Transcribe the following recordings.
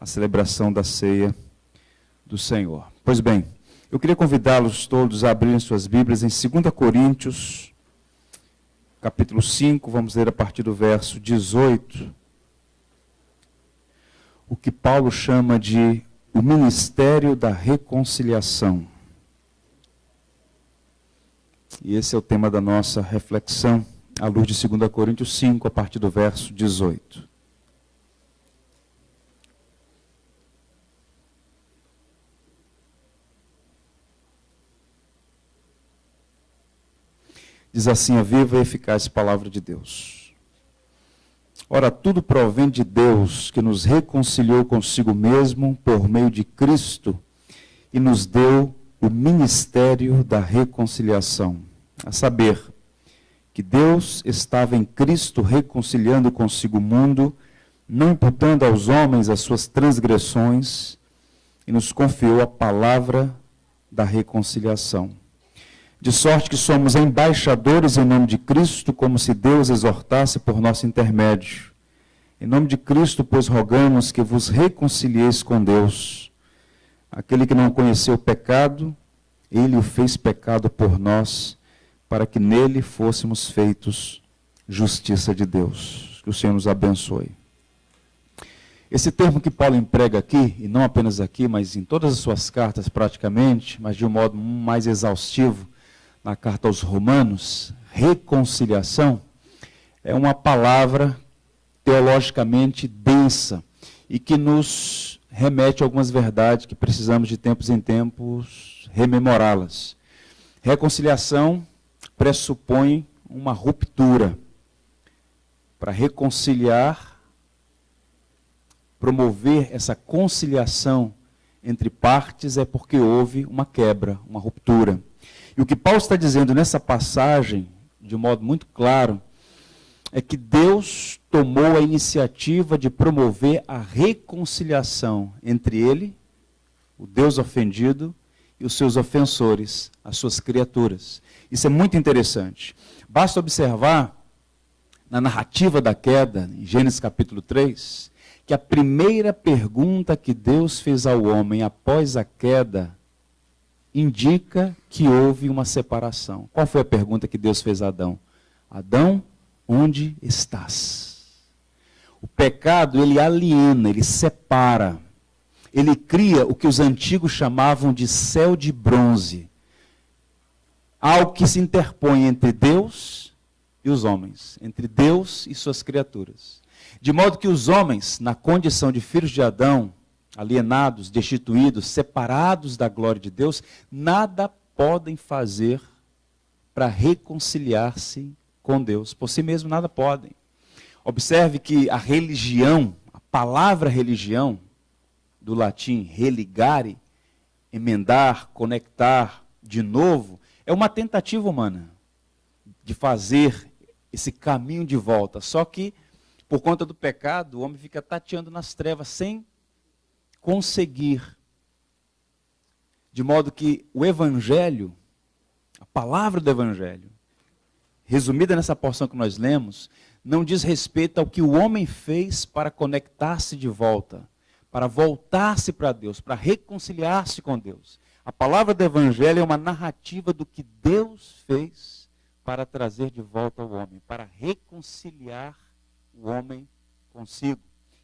a celebração da ceia do Senhor. Pois bem, eu queria convidá-los todos a abrirem suas Bíblias em 2 Coríntios, capítulo 5, vamos ler a partir do verso 18, o que Paulo chama de o ministério da reconciliação. E esse é o tema da nossa reflexão, à luz de 2 Coríntios 5, a partir do verso 18. Diz assim a viva e eficaz palavra de Deus. Ora, tudo provém de Deus, que nos reconciliou consigo mesmo por meio de Cristo e nos deu o ministério da reconciliação. A saber, que Deus estava em Cristo reconciliando consigo o mundo, não imputando aos homens as suas transgressões, e nos confiou a palavra da reconciliação. De sorte que somos embaixadores em nome de Cristo, como se Deus exortasse por nosso intermédio. Em nome de Cristo, pois, rogamos que vos reconcilieis com Deus. Aquele que não conheceu o pecado, ele o fez pecado por nós, para que nele fôssemos feitos justiça de Deus. Que o Senhor nos abençoe. Esse termo que Paulo emprega aqui, e não apenas aqui, mas em todas as suas cartas praticamente, mas de um modo mais exaustivo, na carta aos Romanos, reconciliação, é uma palavra teologicamente densa e que nos remete a algumas verdades que precisamos de tempos em tempos rememorá-las. Reconciliação pressupõe uma ruptura. Para reconciliar, promover essa conciliação entre partes é porque houve uma quebra, uma ruptura. E o que Paulo está dizendo nessa passagem, de um modo muito claro, é que Deus tomou a iniciativa de promover a reconciliação entre ele, o Deus ofendido, e os seus ofensores, as suas criaturas. Isso é muito interessante. Basta observar, na narrativa da queda, em Gênesis capítulo 3, que a primeira pergunta que Deus fez ao homem após a queda indica que houve uma separação. Qual foi a pergunta que Deus fez a Adão? Adão, onde estás? O pecado, ele aliena, ele separa. Ele cria o que os antigos chamavam de céu de bronze. Algo que se interpõe entre Deus e os homens, entre Deus e suas criaturas. De modo que os homens, na condição de filhos de Adão, alienados, destituídos, separados da glória de Deus, nada podem fazer para reconciliar-se com Deus. Por si mesmo, nada podem. Observe que a religião, a palavra religião, do latim religare, emendar, conectar de novo, é uma tentativa humana de fazer esse caminho de volta. Só que, por conta do pecado, o homem fica tateando nas trevas sem conseguir. De modo que o Evangelho, a palavra do Evangelho, resumida nessa porção que nós lemos, não diz respeito ao que o homem fez para conectar-se de volta, para voltar-se para Deus, para reconciliar-se com Deus. A palavra do Evangelho é uma narrativa do que Deus fez para trazer de volta o homem, para reconciliar o homem consigo.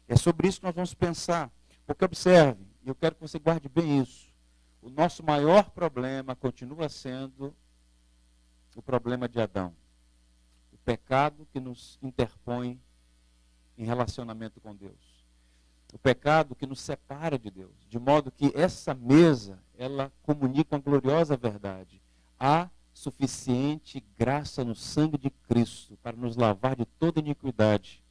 É sobre isso que nós vamos pensar. Porque observe, e eu quero que você guarde bem isso, o nosso maior problema continua sendo o problema de Adão. O pecado que nos interpõe em relacionamento com Deus. O pecado que nos separa de Deus. De modo que essa mesa, ela comunica uma gloriosa verdade. Há suficiente graça no sangue de Cristo para nos lavar de toda iniquidade,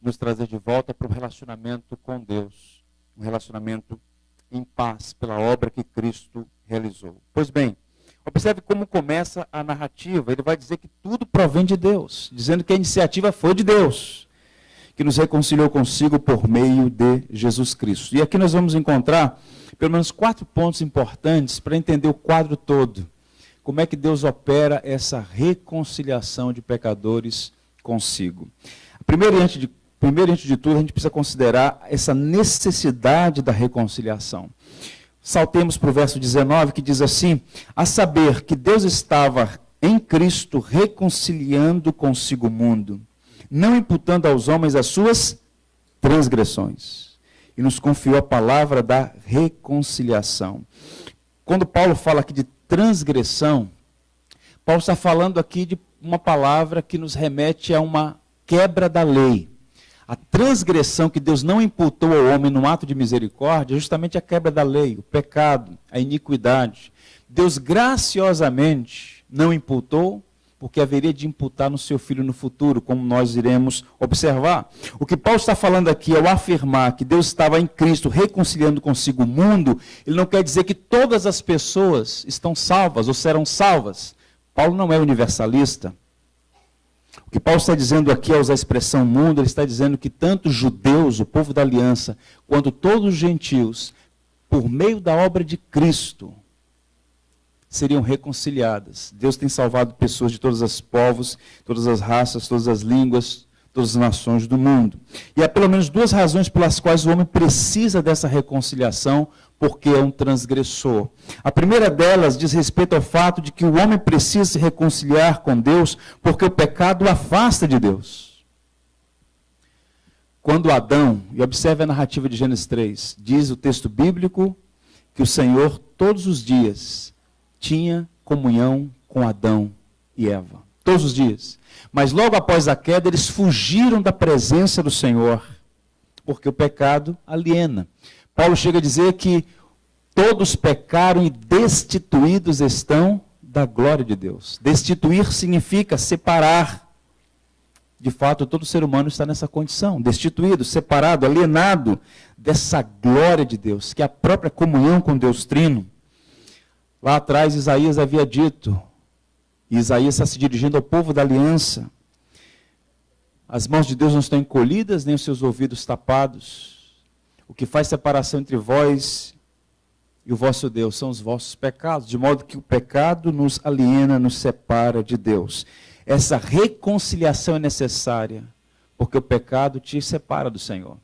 nos trazer de volta para o relacionamento com Deus. Um relacionamento em paz pela obra que Cristo realizou. Pois bem, observe como começa a narrativa. Ele vai dizer que tudo provém de Deus, dizendo que a iniciativa foi de Deus, que nos reconciliou consigo por meio de Jesus Cristo. E aqui nós vamos encontrar pelo menos 4 pontos importantes para entender o quadro todo. Como é que Deus opera essa reconciliação de pecadores consigo. Primeiro, antes de primeiro, antes de tudo, a gente precisa considerar essa necessidade da reconciliação. Saltemos para o verso 19, que diz assim: a saber que Deus estava em Cristo reconciliando consigo o mundo, não imputando aos homens as suas transgressões, e nos confiou a palavra da reconciliação. Quando Paulo fala aqui de transgressão, Paulo está falando aqui de uma palavra que nos remete a uma quebra da lei. A transgressão que Deus não imputou ao homem no ato de misericórdia é justamente a quebra da lei, o pecado, a iniquidade. Deus graciosamente não imputou, porque haveria de imputar no seu filho no futuro, como nós iremos observar. O que Paulo está falando aqui, ao afirmar que Deus estava em Cristo reconciliando consigo o mundo, ele não quer dizer que todas as pessoas estão salvas ou serão salvas. Paulo não é universalista. O que Paulo está dizendo aqui ao usar a expressão mundo, ele está dizendo que tanto os judeus, o povo da aliança, quanto todos os gentios, por meio da obra de Cristo, seriam reconciliadas. Deus tem salvado pessoas de todos os povos, todas as raças, todas as línguas, todas as nações do mundo. E há pelo menos duas razões pelas quais o homem precisa dessa reconciliação, porque é um transgressor. A primeira delas diz respeito ao fato de que o homem precisa se reconciliar com Deus, porque o pecado o afasta de Deus. Quando Adão, e observe a narrativa de Gênesis 3, diz o texto bíblico que o Senhor todos os dias tinha comunhão com Adão e Eva. Todos os dias. Mas logo após a queda, eles fugiram da presença do Senhor, porque o pecado aliena. Paulo chega a dizer que todos pecaram e destituídos estão da glória de Deus. Destituir significa separar. De fato, todo ser humano está nessa condição, destituído, separado, alienado dessa glória de Deus, que é a própria comunhão com Deus Trino. Lá atrás, Isaías havia dito, e Isaías está se dirigindo ao povo da aliança: as mãos de Deus não estão encolhidas, nem os seus ouvidos tapados. O que faz separação entre vós e o vosso Deus são os vossos pecados, de modo que o pecado nos aliena, nos separa de Deus. Essa reconciliação é necessária, porque o pecado te separa do Senhor.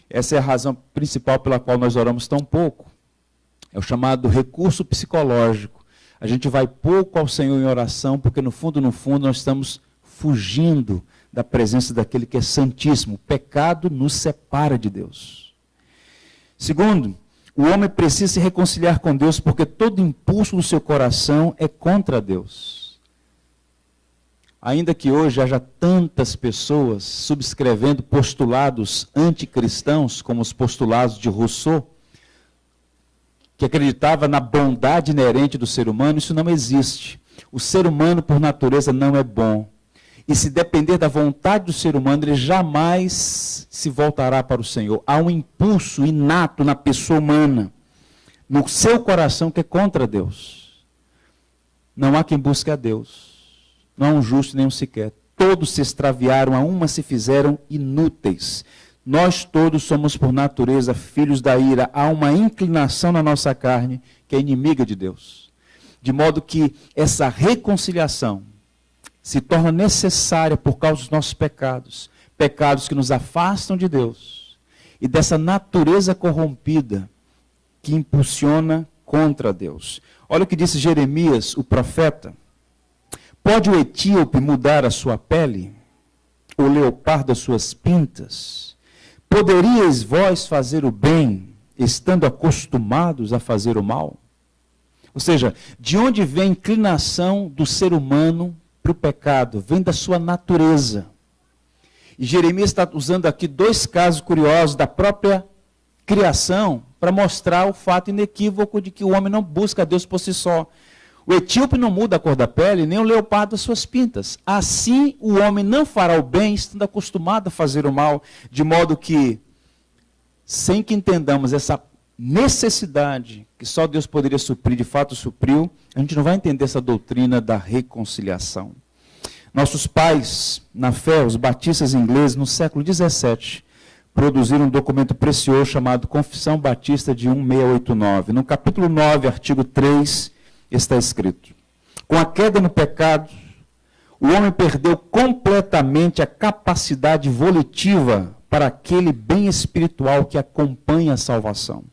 Essa é a razão principal pela qual nós oramos tão pouco. É o chamado recurso psicológico. A gente vai pouco ao Senhor em oração, porque no fundo, nós estamos fugindo da presença daquele que é santíssimo. O pecado nos separa de Deus. Segundo, o homem precisa se reconciliar com Deus, porque todo impulso do seu coração é contra Deus. Ainda que hoje haja tantas pessoas subscrevendo postulados anticristãos, como os postulados de Rousseau, que acreditava na bondade inerente do ser humano, isso não existe. O ser humano, por natureza, não é bom. E se depender da vontade do ser humano, ele jamais se voltará para o Senhor. Há um impulso inato na pessoa humana, no seu coração, que é contra Deus. Não há quem busque a Deus. Não há um justo nem um sequer. Todos se extraviaram, a uma se fizeram inúteis. Nós todos somos, por natureza, filhos da ira. Há uma inclinação na nossa carne que é inimiga de Deus. De modo que essa reconciliação se torna necessária por causa dos nossos pecados. Pecados que nos afastam de Deus. E dessa natureza corrompida que impulsiona contra Deus. Olha o que disse Jeremias, o profeta. Pode o etíope mudar a sua pele? O leopardo as suas pintas? Poderíeis vós fazer o bem, estando acostumados a fazer o mal? Ou seja, de onde vem a inclinação do ser humano para o pecado? Vem da sua natureza. E Jeremias está usando aqui dois casos curiosos da própria criação para mostrar o fato inequívoco de que o homem não busca a Deus por si só. O etíope não muda a cor da pele, nem o leopardo as suas pintas. Assim, o homem não fará o bem, estando acostumado a fazer o mal, de modo que, sem que entendamos essa necessidade que só Deus poderia suprir, de fato supriu, a gente não vai entender essa doutrina da reconciliação. Nossos pais, na fé, os batistas ingleses, no século XVII, produziram um documento precioso chamado Confissão Batista de 1689. No capítulo 9, artigo 3, está escrito: com a queda no pecado, O homem perdeu completamente a capacidade volitiva para aquele bem espiritual que acompanha a salvação.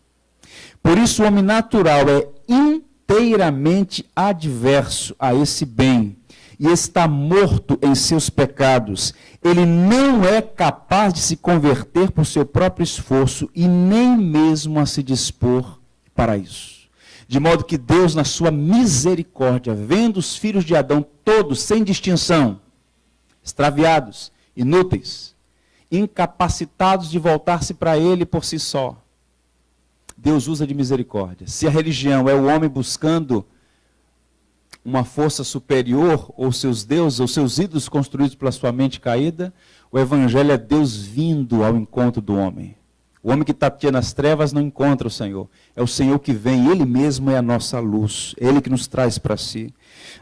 Por isso, o homem natural é inteiramente adverso a esse bem e está morto em seus pecados. Ele não é capaz de se converter por seu próprio esforço e nem mesmo a se dispor para isso. De modo que Deus, na sua misericórdia, vendo os filhos de Adão todos, sem distinção, extraviados, inúteis, incapacitados de voltar-se para Ele por si só, Deus usa de misericórdia. Se a religião é o homem buscando uma força superior, ou seus deuses, ou seus ídolos construídos pela sua mente caída, o Evangelho é Deus vindo ao encontro do homem. O homem que tateia nas trevas não encontra o Senhor. É o Senhor que vem, Ele mesmo é a nossa luz. É Ele que nos traz para si.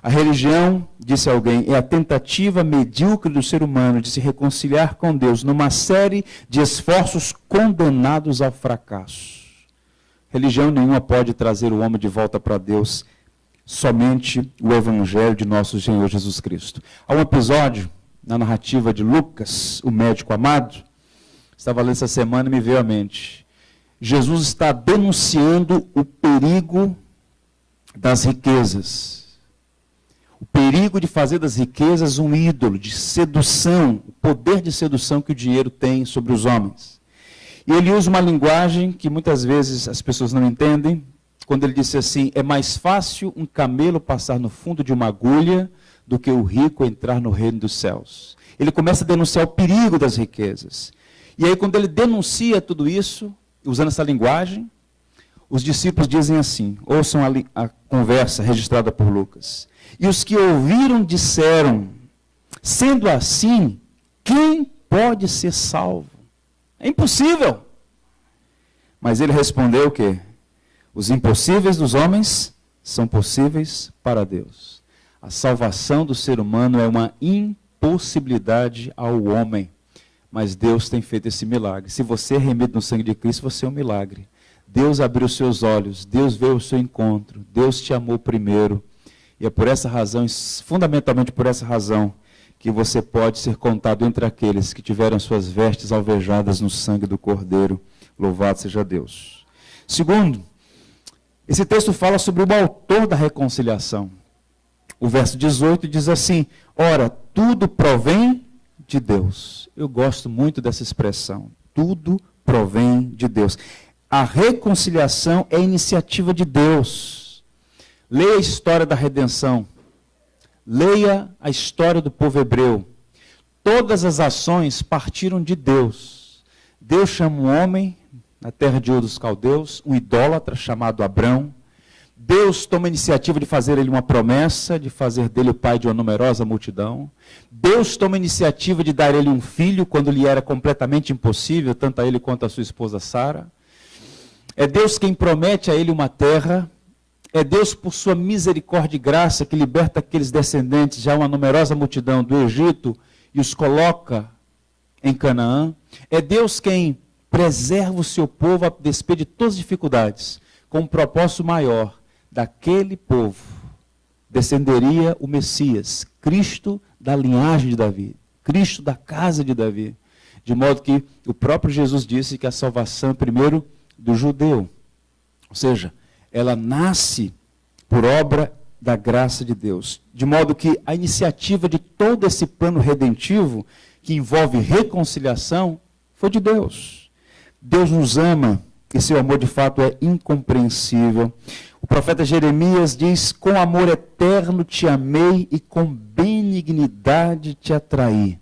A religião, disse alguém, é a tentativa medíocre do ser humano de se reconciliar com Deus numa série de esforços condenados ao fracasso. Religião nenhuma pode trazer o homem de volta para Deus, somente o Evangelho de nosso Senhor Jesus Cristo. Há um episódio na narrativa de Lucas, o médico amado, estava lendo essa semana e me veio à mente. Jesus está denunciando o perigo das riquezas. O perigo de fazer das riquezas um ídolo, de sedução, o poder de sedução que o dinheiro tem sobre os homens. E ele usa uma linguagem que muitas vezes as pessoas não entendem, quando ele disse assim, é mais fácil um camelo passar no fundo de uma agulha do que o rico entrar no reino dos céus. Ele começa a denunciar o perigo das riquezas. E aí quando ele denuncia tudo isso, usando essa linguagem, os discípulos dizem assim, ouçam a conversa registrada por Lucas. E os que ouviram disseram, sendo assim, quem pode ser salvo? É impossível. Mas ele respondeu o quê? Os impossíveis dos homens são possíveis para Deus. A salvação do ser humano é uma impossibilidade ao homem. Mas Deus tem feito esse milagre. Se você é remido no sangue de Cristo, você é um milagre. Deus abriu os seus olhos, Deus veio ao seu encontro, Deus te amou primeiro. E é por essa razão, fundamentalmente por essa razão, que você pode ser contado entre aqueles que tiveram suas vestes alvejadas no sangue do Cordeiro. Louvado seja Deus. Segundo, esse texto fala sobre o autor da reconciliação. O verso 18 diz assim, ora, tudo provém de Deus. Eu gosto muito dessa expressão. Tudo provém de Deus. A reconciliação é iniciativa de Deus. Leia a história da redenção. Leia a história do povo hebreu. Todas as ações partiram de Deus. Deus chama um homem na terra de Ur dos Caldeus, um idólatra chamado Abrão. Deus toma a iniciativa de fazer ele uma promessa, de fazer dele o pai de uma numerosa multidão. Deus toma a iniciativa de dar ele um filho, quando lhe era completamente impossível, tanto a ele quanto a sua esposa Sara. É Deus quem promete a ele uma terra. É Deus, por sua misericórdia e graça, que liberta aqueles descendentes, já uma numerosa multidão do Egito, e os coloca em Canaã. É Deus quem preserva o seu povo a despeito de todas as dificuldades, com um propósito maior. Daquele povo descenderia o Messias, Cristo da linhagem de Davi, Cristo da casa de Davi. De modo que o próprio Jesus disse que a salvação é primeiro do judeu. Ou seja, ela nasce por obra da graça de Deus. De modo que a iniciativa de todo esse plano redentivo, que envolve reconciliação, foi de Deus. Deus nos ama, e seu amor de fato é incompreensível. O profeta Jeremias diz, com amor eterno te amei e com benignidade te atraí.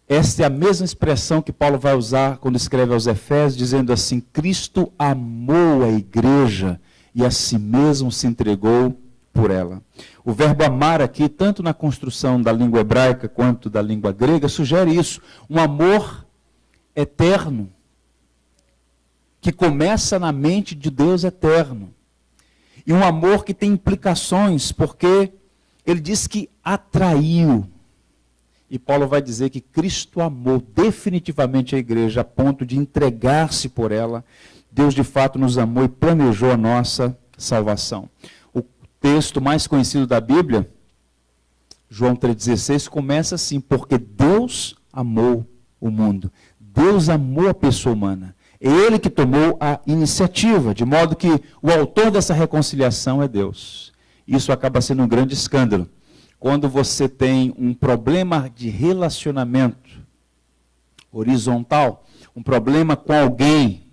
Esta é a mesma expressão que Paulo vai usar quando escreve aos Efésios, dizendo assim, Cristo amou a igreja e a si mesmo se entregou por ela. O verbo amar aqui, tanto na construção da língua hebraica quanto da língua grega, sugere isso, um amor eterno, que começa na mente de Deus eterno. E um amor que tem implicações, porque ele diz que atraiu. E Paulo vai dizer que Cristo amou definitivamente a igreja a ponto de entregar-se por ela. Deus de fato nos amou e planejou a nossa salvação. O texto mais conhecido da Bíblia, João 3,16 começa assim: porque Deus amou o mundo. Deus amou a pessoa humana. É Ele que tomou a iniciativa, de modo que o autor dessa reconciliação é Deus. Isso acaba sendo um grande escândalo. Quando você tem um problema de relacionamento horizontal, um problema com alguém,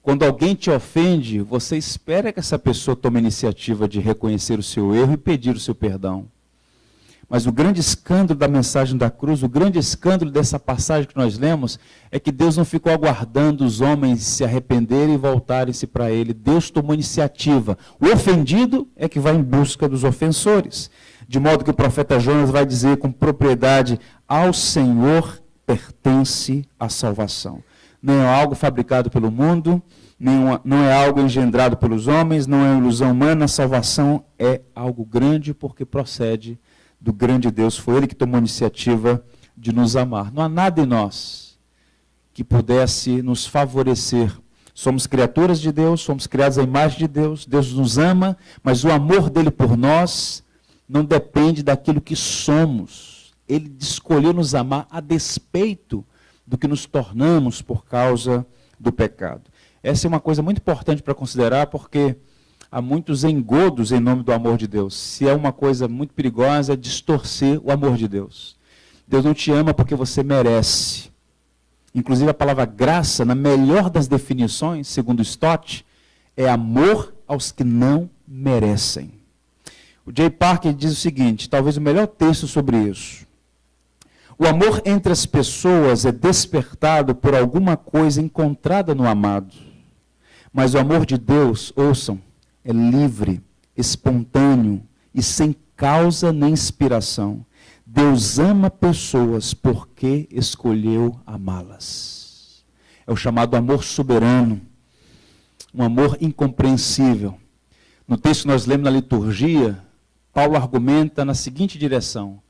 quando alguém te ofende, você espera que essa pessoa tome a iniciativa de reconhecer o seu erro e pedir o seu perdão. Mas o grande escândalo da mensagem da cruz, o grande escândalo dessa passagem que nós lemos, é que Deus não ficou aguardando os homens se arrependerem e voltarem-se para Ele. Deus tomou iniciativa. O ofendido é que vai em busca dos ofensores. De modo que o profeta Jonas vai dizer com propriedade: ao Senhor pertence a salvação. Não é algo fabricado pelo mundo, não é algo engendrado pelos homens, não é uma ilusão humana. A salvação é algo grande porque procede do grande Deus. Foi Ele que tomou a iniciativa de nos amar. Não há nada em nós que pudesse nos favorecer. Somos criaturas de Deus, somos criados à imagem de Deus, Deus nos ama, mas o amor dele por nós não depende daquilo que somos. Ele escolheu nos amar a despeito do que nos tornamos por causa do pecado. Essa é uma coisa muito importante para considerar, porque há muitos engodos em nome do amor de Deus. Se é uma coisa muito perigosa, é distorcer o amor de Deus. Deus não te ama porque você merece. Inclusive a palavra graça, na melhor das definições, segundo Stott, é amor aos que não merecem. O J. Parker diz o seguinte, talvez o melhor texto sobre isso: o amor entre as pessoas é despertado por alguma coisa encontrada no amado. Mas o amor de Deus, ouçam, é livre, espontâneo e sem causa nem inspiração. Deus ama pessoas porque escolheu amá-las. É o chamado amor soberano, um amor incompreensível. No texto que nós lemos na liturgia, Paulo argumenta na seguinte direção: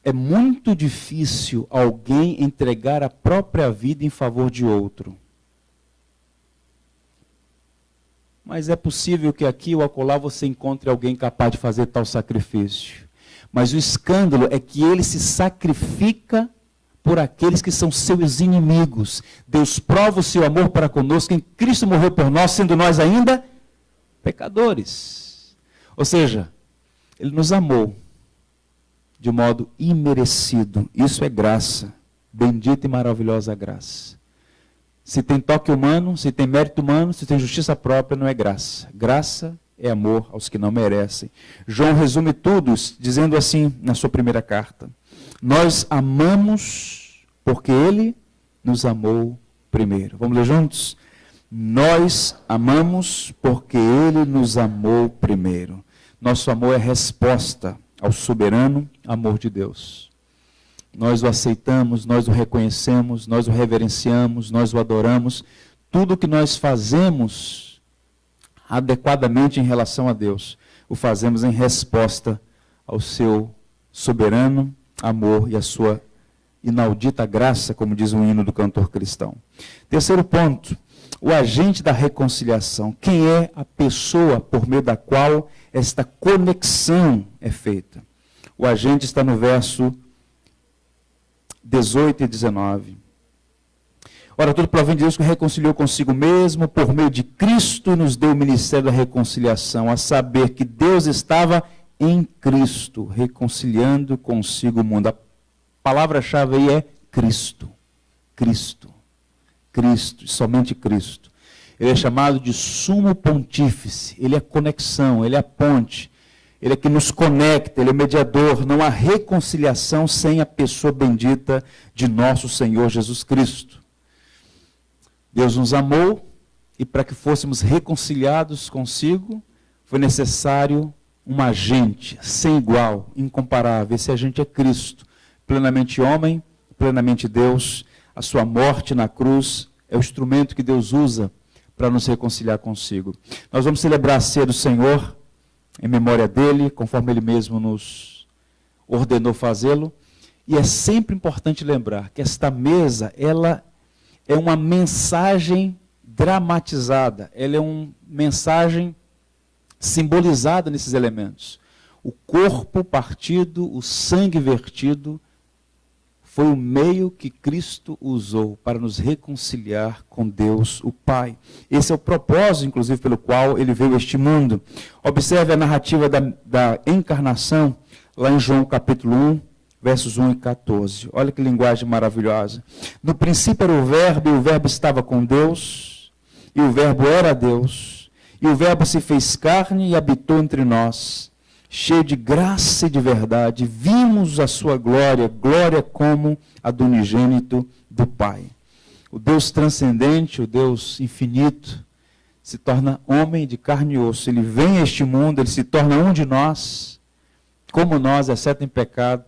é muito difícil alguém entregar a própria vida em favor de outro. Mas é possível que aqui ou acolá você encontre alguém capaz de fazer tal sacrifício. Mas o escândalo é que ele se sacrifica por aqueles que são seus inimigos. Deus prova o seu amor para conosco em Cristo morreu por nós, sendo nós ainda pecadores. Ou seja, Ele nos amou de modo imerecido. Isso é graça, bendita e maravilhosa graça. Se tem toque humano, se tem mérito humano, se tem justiça própria, não é graça. Graça é amor aos que não merecem. João resume tudo dizendo assim na sua primeira carta: nós amamos porque Ele nos amou primeiro. Vamos ler juntos? Nós amamos porque Ele nos amou primeiro. Nosso amor é resposta ao soberano amor de Deus. Nós o aceitamos, nós o reconhecemos, nós o reverenciamos, nós o adoramos. Tudo o que nós fazemos adequadamente em relação a Deus, o fazemos em resposta ao seu soberano amor e à sua inaudita graça, como diz um hino do cantor cristão. Terceiro ponto, o agente da reconciliação. Quem é a pessoa por meio da qual esta conexão é feita? O agente está no verso 18 e 19. Ora, tudo provém de Deus que reconciliou consigo mesmo, por meio de Cristo nos deu o ministério da reconciliação, a saber que Deus estava em Cristo, reconciliando consigo o mundo. A palavra-chave aí é Cristo. Cristo. Cristo, somente Cristo. Ele é chamado de sumo pontífice, ele é a conexão, ele é a ponte. Ele é que nos conecta, Ele é o mediador. Não há reconciliação sem a pessoa bendita de nosso Senhor Jesus Cristo. Deus nos amou e para que fôssemos reconciliados consigo, foi necessário um agente sem igual, incomparável. Esse agente é Cristo, plenamente homem, plenamente Deus. A sua morte na cruz é o instrumento que Deus usa para nos reconciliar consigo. Nós vamos celebrar a ceia do Senhor em memória dele, conforme ele mesmo nos ordenou fazê-lo. E é sempre importante lembrar que esta mesa, ela é uma mensagem dramatizada, ela é uma mensagem simbolizada nesses elementos. O corpo partido, o sangue vertido, foi o meio que Cristo usou para nos reconciliar com Deus, o Pai. Esse é o propósito, inclusive, pelo qual ele veio a este mundo. Observe a narrativa da encarnação, lá em João capítulo 1, versos 1 e 14. Olha que linguagem maravilhosa. No princípio era o Verbo, e o Verbo estava com Deus, e o Verbo era Deus, e o Verbo se fez carne e habitou entre nós, cheio de graça e de verdade. Vimos a sua glória, glória como a do unigênito do Pai. O Deus transcendente, o Deus infinito, se torna homem de carne e osso. Ele vem a este mundo, ele se torna um de nós, como nós, exceto em pecado,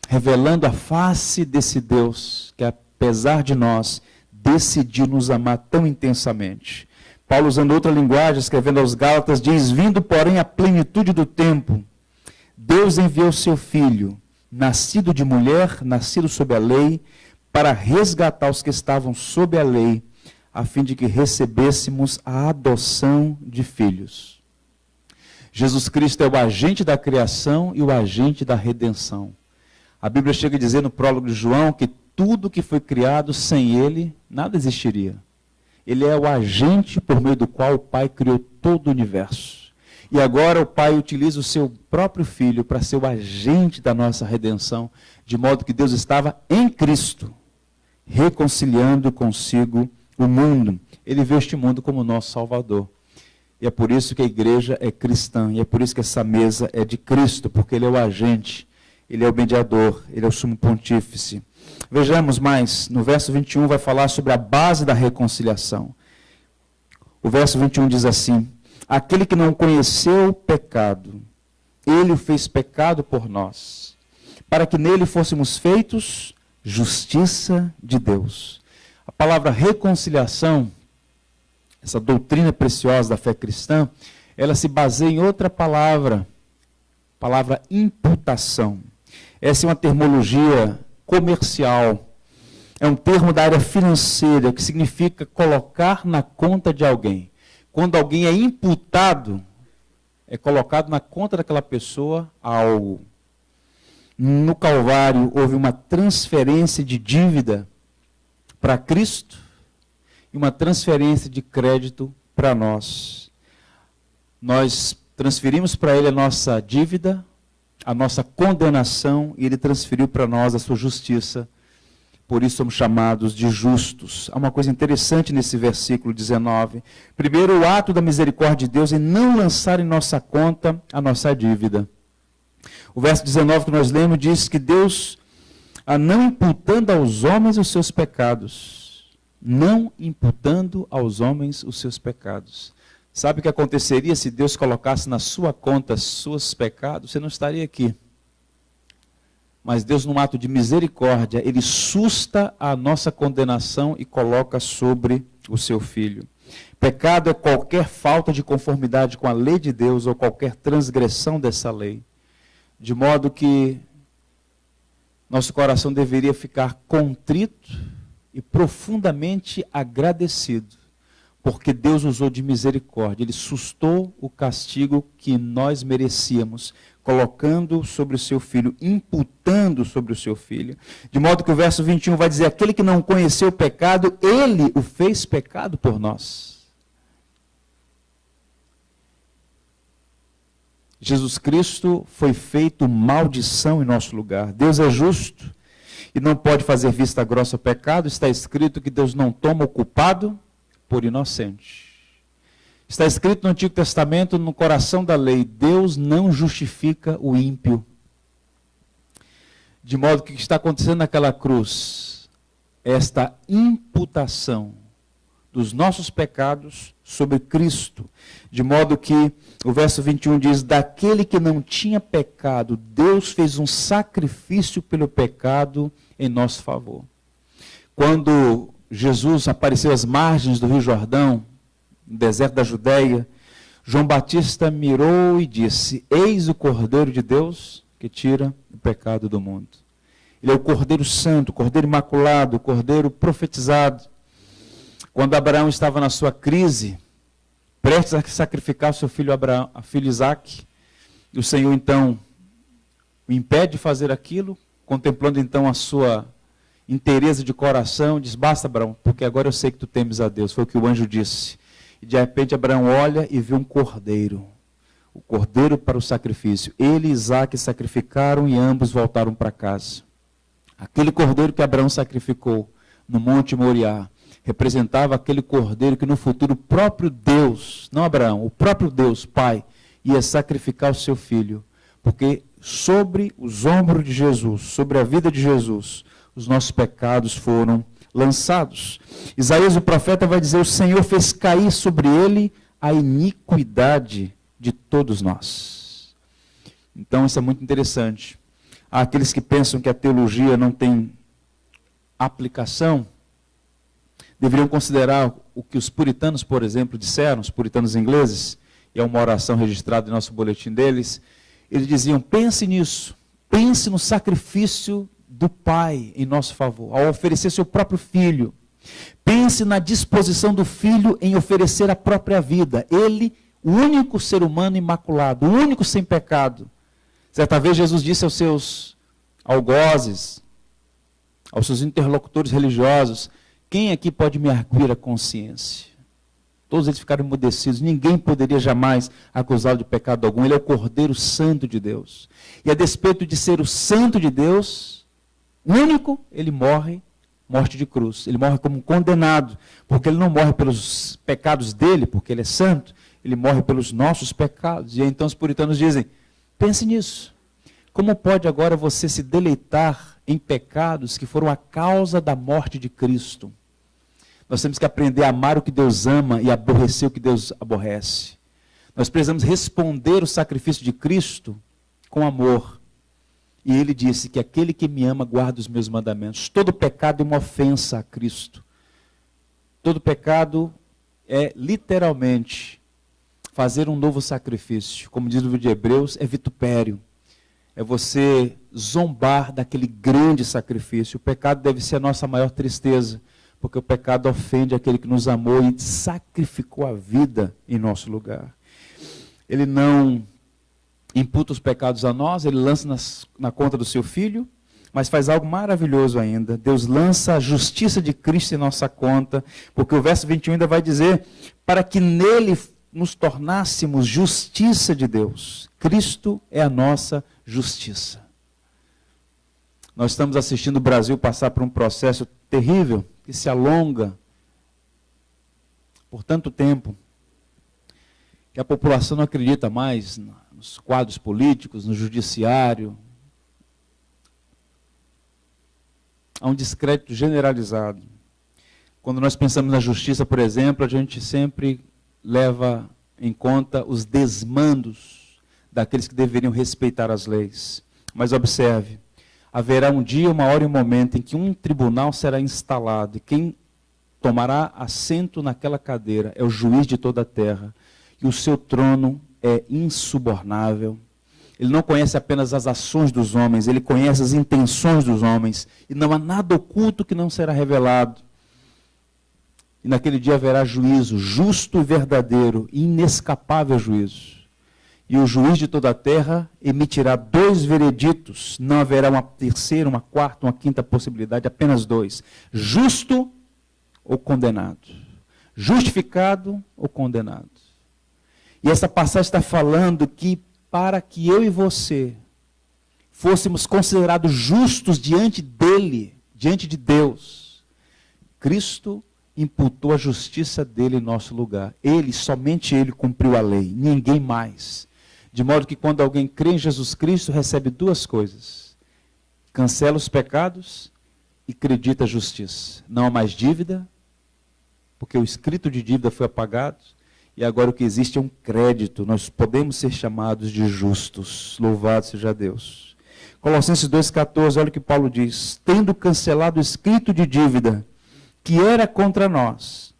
revelando a face desse Deus que, apesar de nós, decidiu nos amar tão intensamente. Paulo, usando outra linguagem, escrevendo aos Gálatas, diz: vindo, porém, a plenitude do tempo, Deus enviou seu Filho, nascido de mulher, nascido sob a lei, para resgatar os que estavam sob a lei, a fim de que recebêssemos a adoção de filhos. Jesus Cristo é o agente da criação e o agente da redenção. A Bíblia chega a dizer no prólogo de João que tudo que foi criado, sem ele, nada existiria. Ele é o agente por meio do qual o Pai criou todo o universo. E agora o Pai utiliza o seu próprio Filho para ser o agente da nossa redenção, de modo que Deus estava em Cristo, reconciliando consigo o mundo. Ele vê este mundo como nosso Salvador. E é por isso que a igreja é cristã, e é por isso que essa mesa é de Cristo, porque ele é o agente, ele é o mediador, ele é o sumo pontífice. Vejamos mais, no verso 21 vai falar sobre a base da reconciliação. O verso 21 diz assim: aquele que não conheceu o pecado, ele o fez pecado por nós, para que nele fôssemos feitos justiça de Deus. A palavra reconciliação, essa doutrina preciosa da fé cristã, ela se baseia em outra palavra, palavra imputação. Essa é uma terminologia comercial, é um termo da área financeira, que significa colocar na conta de alguém. Quando alguém é imputado, é colocado na conta daquela pessoa algo. No Calvário houve uma transferência de dívida para Cristo e uma transferência de crédito para nós. Nós transferimos para ele a nossa dívida, a nossa condenação, e ele transferiu para nós a sua justiça. Por isso somos chamados de justos. Há uma coisa interessante nesse versículo 19. Primeiro, o ato da misericórdia de Deus em não lançar em nossa conta a nossa dívida. O verso 19 que nós lemos diz que Deus, não imputando aos homens os seus pecados, não imputando aos homens os seus pecados. Sabe o que aconteceria se Deus colocasse na sua conta os seus pecados? Você não estaria aqui. Mas Deus, num ato de misericórdia, ele susta a nossa condenação e coloca sobre o seu Filho. Pecado é qualquer falta de conformidade com a lei de Deus ou qualquer transgressão dessa lei. De modo que nosso coração deveria ficar contrito e profundamente agradecido, porque Deus usou de misericórdia, ele sustou o castigo que nós merecíamos, colocando sobre o seu Filho, imputando sobre o seu Filho, de modo que o verso 21 vai dizer: aquele que não conheceu o pecado, ele o fez pecado por nós. Jesus Cristo foi feito maldição em nosso lugar. Deus é justo e não pode fazer vista grossa ao pecado. Está escrito que Deus não toma o culpado por inocente. Está escrito no Antigo Testamento, no coração da lei: Deus não justifica o ímpio. De modo que o que está acontecendo naquela cruz, esta imputação dos nossos pecados sobre Cristo, de modo que o verso 21 diz: daquele que não tinha pecado, Deus fez um sacrifício pelo pecado em nosso favor. Quando Jesus apareceu às margens do Rio Jordão, no deserto da Judéia, João Batista mirou e disse: eis o Cordeiro de Deus que tira o pecado do mundo. Ele é o Cordeiro Santo, o Cordeiro Imaculado, o Cordeiro profetizado. Quando Abraão estava na sua crise, prestes a sacrificar seu filho Isaac, E o Senhor, então, o impede de fazer aquilo, contemplando, então, a sua inteireza de coração, diz, basta, Abraão, porque agora eu sei que tu temes a Deus. Foi o que o anjo disse. E, de repente, Abraão olha e vê um cordeiro. O cordeiro para o sacrifício. Ele e Isaque sacrificaram e ambos voltaram para casa. Aquele cordeiro que Abraão sacrificou no Monte Moriá representava aquele cordeiro que no futuro o próprio Deus, não Abraão, o próprio Deus, Pai, ia sacrificar o seu filho. Porque sobre os ombros de Jesus, sobre a vida de Jesus, os nossos pecados foram lançados. Isaías, o profeta, vai dizer, o Senhor fez cair sobre ele a iniquidade de todos nós. Então, isso é muito interessante. Há aqueles que pensam que a teologia não tem aplicação, deveriam considerar o que os puritanos, por exemplo, disseram, os puritanos ingleses, e é uma oração registrada em nosso boletim deles, eles diziam, pense nisso, pense no sacrifício do Pai em nosso favor, ao oferecer seu próprio filho. Pense na disposição do filho em oferecer a própria vida. Ele, o único ser humano imaculado, o único sem pecado. Certa vez Jesus disse aos seus algozes, aos seus interlocutores religiosos, quem aqui pode me arguir a consciência? Todos eles ficaram emudecidos, ninguém poderia jamais acusá-lo de pecado algum. Ele é o Cordeiro Santo de Deus. E a despeito de ser o Santo de Deus, único, ele morre, morte de cruz. Ele morre como condenado, porque ele não morre pelos pecados dele, porque ele é santo, ele morre pelos nossos pecados. E aí, então os puritanos dizem, pense nisso. Como pode agora você se deleitar em pecados que foram a causa da morte de Cristo? Nós temos que aprender a amar o que Deus ama e aborrecer o que Deus aborrece. Nós precisamos responder o sacrifício de Cristo com amor. E ele disse que aquele que me ama guarda os meus mandamentos. Todo pecado é uma ofensa a Cristo. Todo pecado é literalmente fazer um novo sacrifício. Como diz o livro de Hebreus, é vitupério. É você zombar daquele grande sacrifício. O pecado deve ser a nossa maior tristeza, porque o pecado ofende aquele que nos amou e sacrificou a vida em nosso lugar. Ele não imputa os pecados a nós, ele lança na conta do seu filho, mas faz algo maravilhoso ainda. Deus lança a justiça de Cristo em nossa conta, porque o verso 21 ainda vai dizer, para que nele nos tornássemos justiça de Deus. Cristo é a nossa justiça. Nós estamos assistindo o Brasil passar por um processo terrível, que se alonga por tanto tempo, que a população não acredita mais nos quadros políticos, no judiciário. Há um descrédito generalizado. Quando nós pensamos na justiça, por exemplo, a gente sempre leva em conta os desmandos daqueles que deveriam respeitar as leis. Mas observe, haverá um dia, uma hora e um momento em que um tribunal será instalado, e quem tomará assento naquela cadeira é o juiz de toda a terra, e o seu trono é insubornável. Ele não conhece apenas as ações dos homens, ele conhece as intenções dos homens, e não há nada oculto que não será revelado. E naquele dia haverá juízo, justo e verdadeiro, e inescapável juízo. E o juiz de toda a terra emitirá 2 vereditos, não haverá uma terceira, uma quarta, uma quinta possibilidade, apenas 2. Justo ou condenado. Justificado ou condenado. E essa passagem está falando que para que eu e você fôssemos considerados justos diante dele, diante de Deus, Cristo imputou a justiça dele em nosso lugar. Ele, somente ele cumpriu a lei, ninguém mais. De modo que quando alguém crê em Jesus Cristo, recebe 2 coisas. Cancela os pecados e acredita a justiça. Não há mais dívida, porque o escrito de dívida foi apagado, e agora o que existe é um crédito. Nós podemos ser chamados de justos. Louvado seja Deus. Colossenses 2,14, olha o que Paulo diz. Tendo cancelado o escrito de dívida que era contra nós,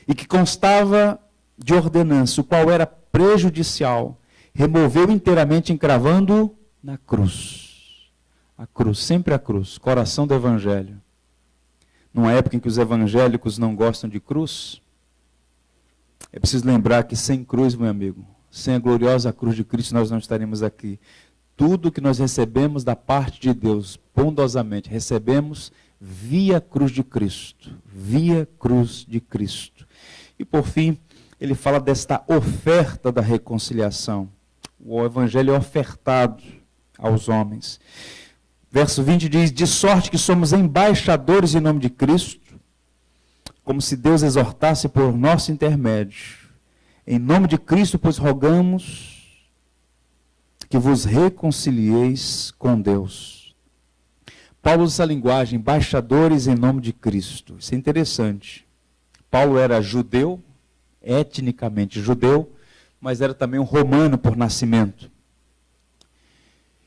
e que constava de ordenança, o qual era prejudicial, removeu inteiramente, encravando na cruz. A cruz, sempre a cruz, coração do evangelho. Numa época em que os evangélicos não gostam de cruz, é preciso lembrar que sem cruz, meu amigo, sem a gloriosa cruz de Cristo nós não estaremos aqui. Tudo que nós recebemos da parte de Deus, bondosamente, recebemos via cruz de Cristo. Via cruz de Cristo. E por fim, ele fala desta oferta da reconciliação. O evangelho é ofertado aos homens. Verso 20 diz, de sorte que somos embaixadores em nome de Cristo, como se Deus exortasse por nosso intermédio. Em nome de Cristo, pois rogamos que vos reconcilieis com Deus. Paulo usa essa linguagem, embaixadores em nome de Cristo. Isso é interessante. Paulo era judeu, etnicamente judeu, mas era também um romano por nascimento.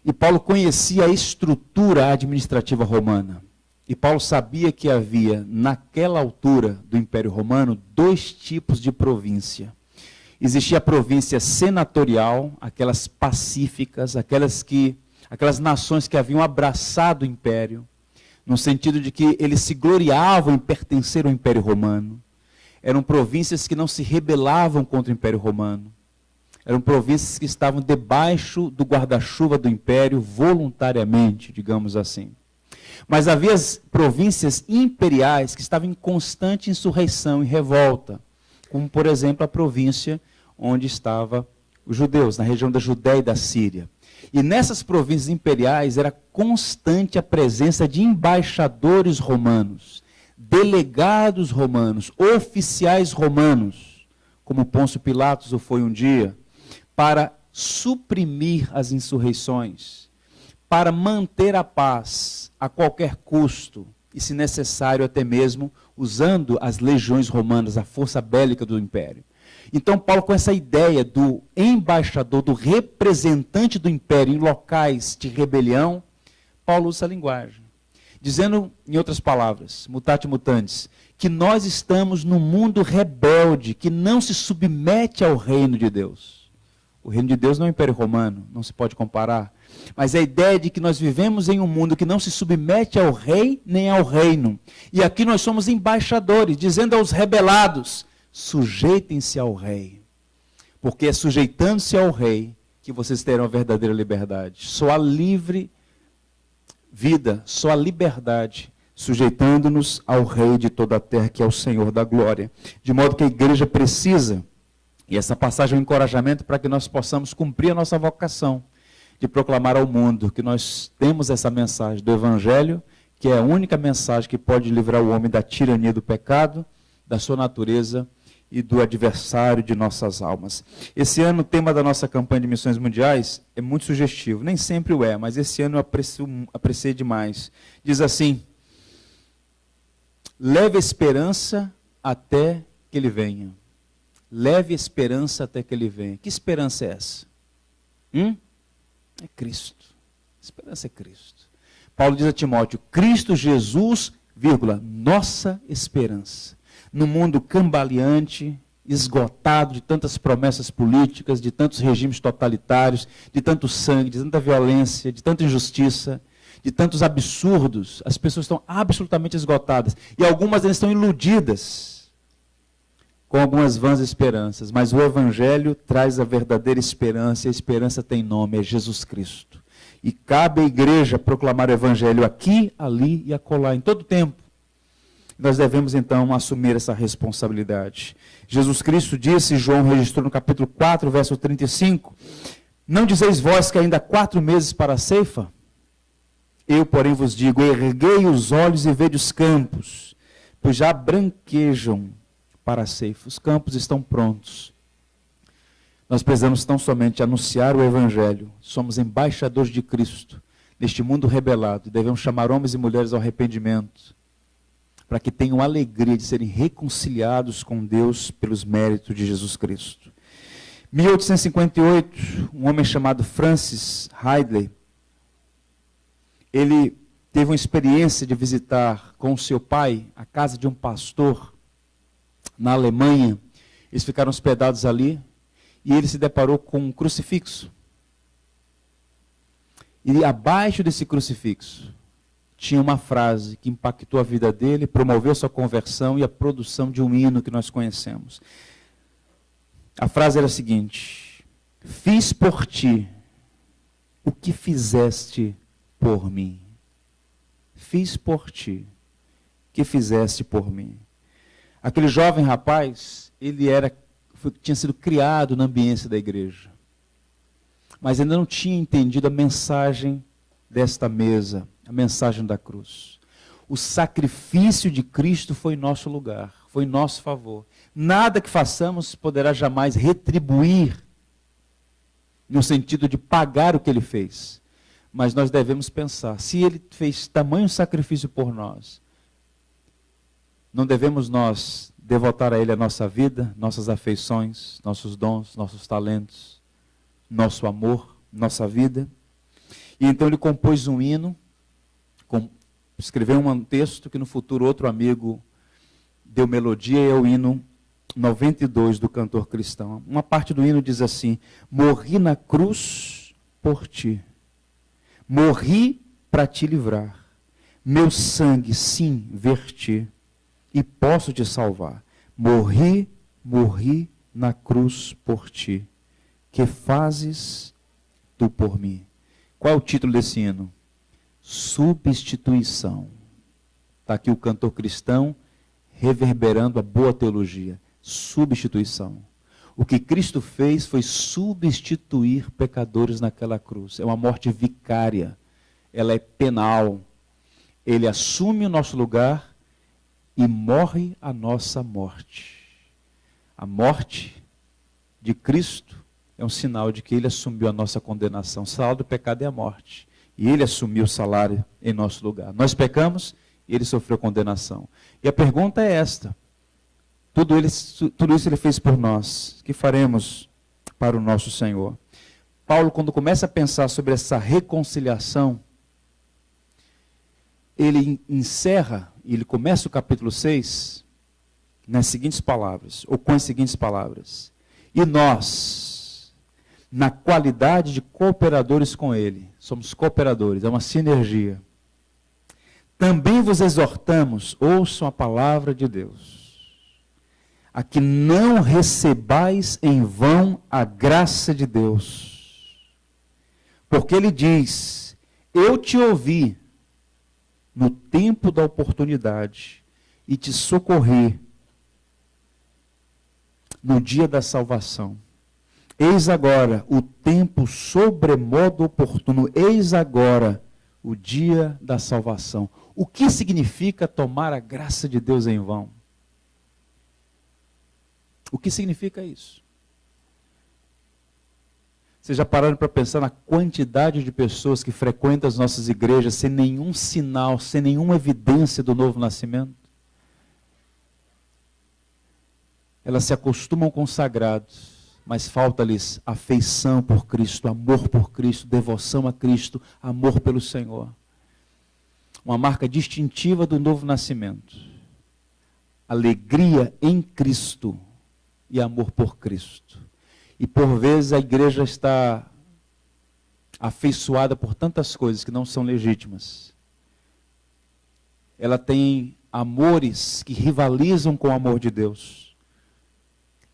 E Paulo conhecia a estrutura administrativa romana. E Paulo sabia que havia, naquela altura do Império Romano, 2 tipos de província. Existia a província senatorial, aquelas pacíficas, aquelas nações que haviam abraçado o Império, no sentido de que eles se gloriavam em pertencer ao Império Romano. Eram províncias que não se rebelavam contra o Império Romano. Eram províncias que estavam debaixo do guarda-chuva do Império voluntariamente, digamos assim. Mas havia as províncias imperiais que estavam em constante insurreição e revolta, como, por exemplo, a província onde estavam os judeus, na região da Judéia e da Síria. E nessas províncias imperiais era constante a presença de embaixadores romanos, delegados romanos, oficiais romanos, como Pôncio Pilatos o foi um dia, para suprimir as insurreições, para manter a paz a qualquer custo, e se necessário até mesmo usando as legiões romanas, a força bélica do império. Então Paulo, com essa ideia do embaixador, do representante do império em locais de rebelião, Paulo usa essa linguagem, dizendo, em outras palavras, mutate mutandis, que nós estamos num mundo rebelde, que não se submete ao reino de Deus. O reino de Deus não é o Império Romano, não se pode comparar. Mas a ideia de que nós vivemos em um mundo que não se submete ao rei nem ao reino. E aqui nós somos embaixadores, dizendo aos rebelados, sujeitem-se ao rei. Porque é sujeitando-se ao rei que vocês terão a verdadeira liberdade. Só a livre vida, só a liberdade, sujeitando-nos ao rei de toda a terra, que é o Senhor da glória. De modo que a igreja precisa, e essa passagem é um encorajamento para que nós possamos cumprir a nossa vocação de proclamar ao mundo que nós temos essa mensagem do Evangelho, que é a única mensagem que pode livrar o homem da tirania do pecado, da sua natureza e do adversário de nossas almas. Esse ano o tema da nossa campanha de missões mundiais é muito sugestivo, nem sempre o é, mas esse ano eu apreciei demais. Diz assim, leve esperança até que ele venha. Leve esperança até que ele venha. Que esperança é essa? É Cristo. A esperança é Cristo. Paulo diz a Timóteo, Cristo Jesus, vírgula, nossa esperança. No mundo cambaleante, esgotado de tantas promessas políticas, de tantos regimes totalitários, de tanto sangue, de tanta violência, de tanta injustiça, de tantos absurdos, as pessoas estão absolutamente esgotadas. E algumas delas estão iludidas com algumas vãs esperanças, mas o Evangelho traz a verdadeira esperança, e a esperança tem nome, é Jesus Cristo. E cabe à igreja proclamar o Evangelho aqui, ali e acolá, em todo tempo. Nós devemos então assumir essa responsabilidade. Jesus Cristo disse, João registrou no capítulo 4, verso 35, não dizeis vós que ainda há 4 meses para a ceifa? Eu, porém, vos digo, erguei os olhos e vede os campos, pois já branquejam para a ceifa. Os campos estão prontos. Nós precisamos tão somente anunciar o Evangelho. Somos embaixadores de Cristo neste mundo rebelado. Devemos chamar homens e mulheres ao arrependimento, para que tenham a alegria de serem reconciliados com Deus pelos méritos de Jesus Cristo. 1858, um homem chamado Francis Ridley, ele teve uma experiência de visitar com seu pai a casa de um pastor na Alemanha. Eles ficaram hospedados ali e ele se deparou com um crucifixo. E abaixo desse crucifixo tinha uma frase que impactou a vida dele, promoveu sua conversão e a produção de um hino que nós conhecemos. A frase era a seguinte: Fiz por ti o que fizeste por mim. Fiz por ti o que fizeste por mim. Aquele jovem rapaz, ele tinha sido criado na ambiência da igreja, mas ainda não tinha entendido a mensagem desta mesa, a mensagem da cruz. O sacrifício de Cristo foi em nosso lugar, foi em nosso favor. Nada que façamos poderá jamais retribuir, no sentido de pagar o que ele fez. Mas nós devemos pensar, se ele fez tamanho sacrifício por nós, não devemos nós devotar a ele a nossa vida, nossas afeições, nossos dons, nossos talentos, nosso amor, nossa vida? E então ele compôs um hino, escreveu um texto que no futuro outro amigo deu melodia, é o hino 92 do cantor cristão. Uma parte do hino diz assim: morri na cruz por ti, morri para te livrar, meu sangue sim verti, e posso te salvar. Morri na cruz por ti, que fazes tu por mim. Qual é o título desse hino? Substituição. Está aqui o cantor cristão reverberando a boa teologia. Substituição. O que Cristo fez foi substituir pecadores naquela cruz. É uma morte vicária. Ela é penal. Ele assume o nosso lugar e morre a nossa morte. A morte de Cristo é um sinal de que ele assumiu a nossa condenação. O salário do pecado é a morte. E ele assumiu o salário em nosso lugar. Nós pecamos e ele sofreu condenação. E a pergunta é esta: tudo isso ele fez por nós. O que faremos para o nosso Senhor? Paulo, quando começa a pensar sobre essa reconciliação, ele encerra, e ele começa o capítulo 6, nas seguintes palavras, ou com as seguintes palavras: e nós, na qualidade de cooperadores com ele, somos cooperadores, é uma sinergia, também vos exortamos, ouçam a palavra de Deus, a que não recebais em vão a graça de Deus, porque ele diz: eu te ouvi no tempo da oportunidade e te socorri no dia da salvação. Eis agora o tempo sobremodo oportuno, eis agora o dia da salvação. O que significa tomar a graça de Deus em vão? O que significa isso? Vocês já pararam para pensar na quantidade de pessoas que frequentam as nossas igrejas sem nenhum sinal, sem nenhuma evidência do novo nascimento? Elas se acostumam com os sagrados, mas falta-lhes afeição por Cristo, amor por Cristo, devoção a Cristo, amor pelo Senhor. Uma marca distintiva do novo nascimento: alegria em Cristo e amor por Cristo. E por vezes a igreja está afeiçoada por tantas coisas que não são legítimas. Ela tem amores que rivalizam com o amor de Deus.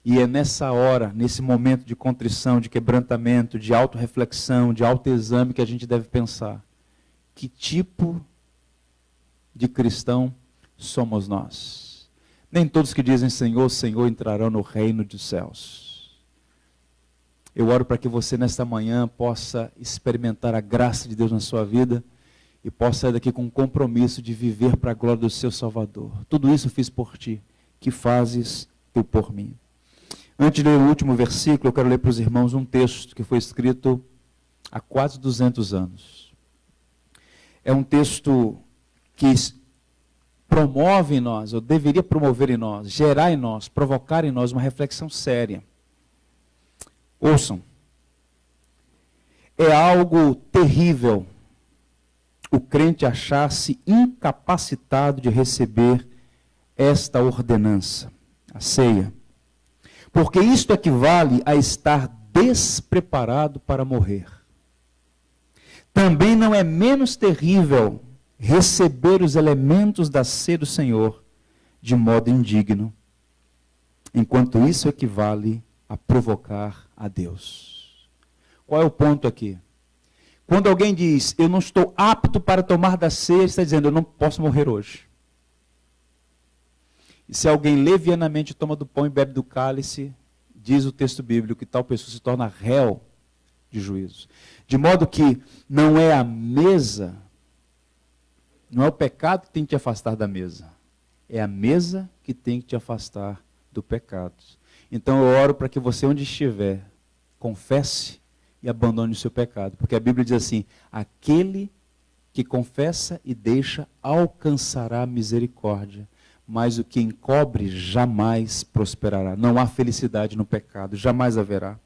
E é nessa hora, nesse momento de contrição, de quebrantamento, de autorreflexão, de autoexame, que a gente deve pensar: que tipo de cristão somos nós? Nem todos que dizem Senhor, Senhor entrarão no reino dos céus. Eu oro para que você nesta manhã possa experimentar a graça de Deus na sua vida e possa sair daqui com um compromisso de viver para a glória do seu Salvador. Tudo isso fiz por ti, que fazes tu por mim. Antes de ler o último versículo, eu quero ler para os irmãos um texto que foi escrito há quase 200 anos. É um texto que promove em nós, ou deveria promover em nós, gerar em nós, provocar em nós uma reflexão séria. Ouçam, é algo terrível o crente achar-se incapacitado de receber esta ordenança, a ceia, porque isto equivale a estar despreparado para morrer. Também não é menos terrível receber os elementos da ceia do Senhor de modo indigno, enquanto isso equivale a provocar a Deus. Qual é o ponto aqui? Quando alguém diz, eu não estou apto para tomar da ceia, ele está dizendo, eu não posso morrer hoje. E se alguém levianamente toma do pão e bebe do cálice, diz o texto bíblico que tal pessoa se torna réu de juízo. De modo que não é a mesa, não é o pecado que tem que te afastar da mesa. É a mesa que tem que te afastar do pecado. Então eu oro para que você, onde estiver, confesse e abandone o seu pecado. Porque a Bíblia diz assim, aquele que confessa e deixa alcançará misericórdia, mas o que encobre jamais prosperará. Não há felicidade no pecado, jamais haverá.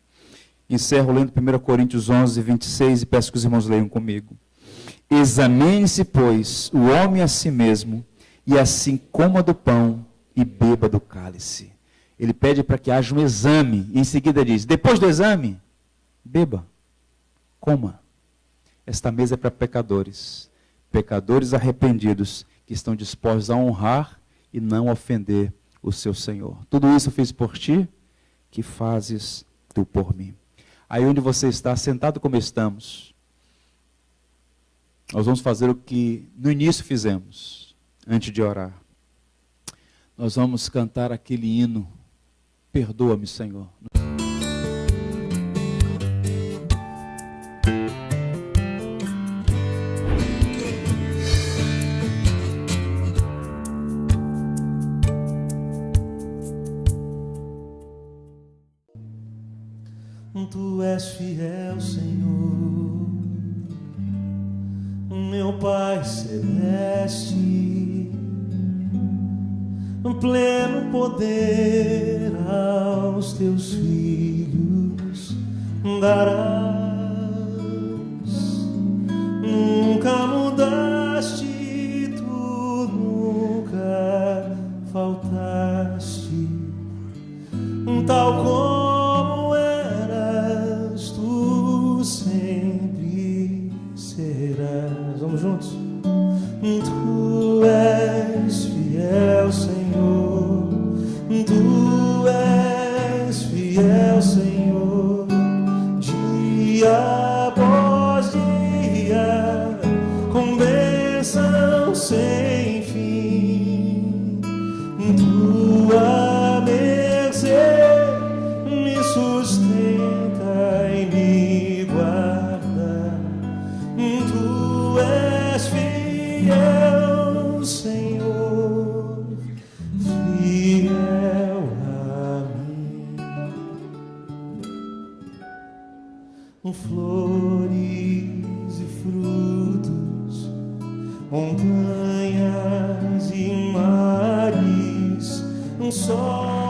Encerro lendo 1 Coríntios 11, 26 e peço que os irmãos leiam comigo. Examine-se, pois, o homem a si mesmo, e assim coma do pão e beba do cálice. Ele pede para que haja um exame, e em seguida diz, depois do exame, beba, coma. Esta mesa é para pecadores, pecadores arrependidos, que estão dispostos a honrar e não ofender o seu Senhor. Tudo isso eu fiz por ti, que fazes tu por mim. Aí onde você está, sentado como estamos, nós vamos fazer o que no início fizemos, antes de orar. Nós vamos cantar aquele hino, perdoa-me, Senhor. Tu és fiel, Senhor, meu Pai celeste, pleno poder aos teus filhos darás. Nunca mudaste, tu nunca faltaste, tal como eras, tu sempre serás. Vamos juntos? Tu és fiel, Senhor, tu és fiel, Senhor, dia após dia, com bênção sem fim. Tua mercê me sustenta e me guarda. Tu és fiel, Senhor, fiel a mim. Flores e frutos, montanhas e mares, sol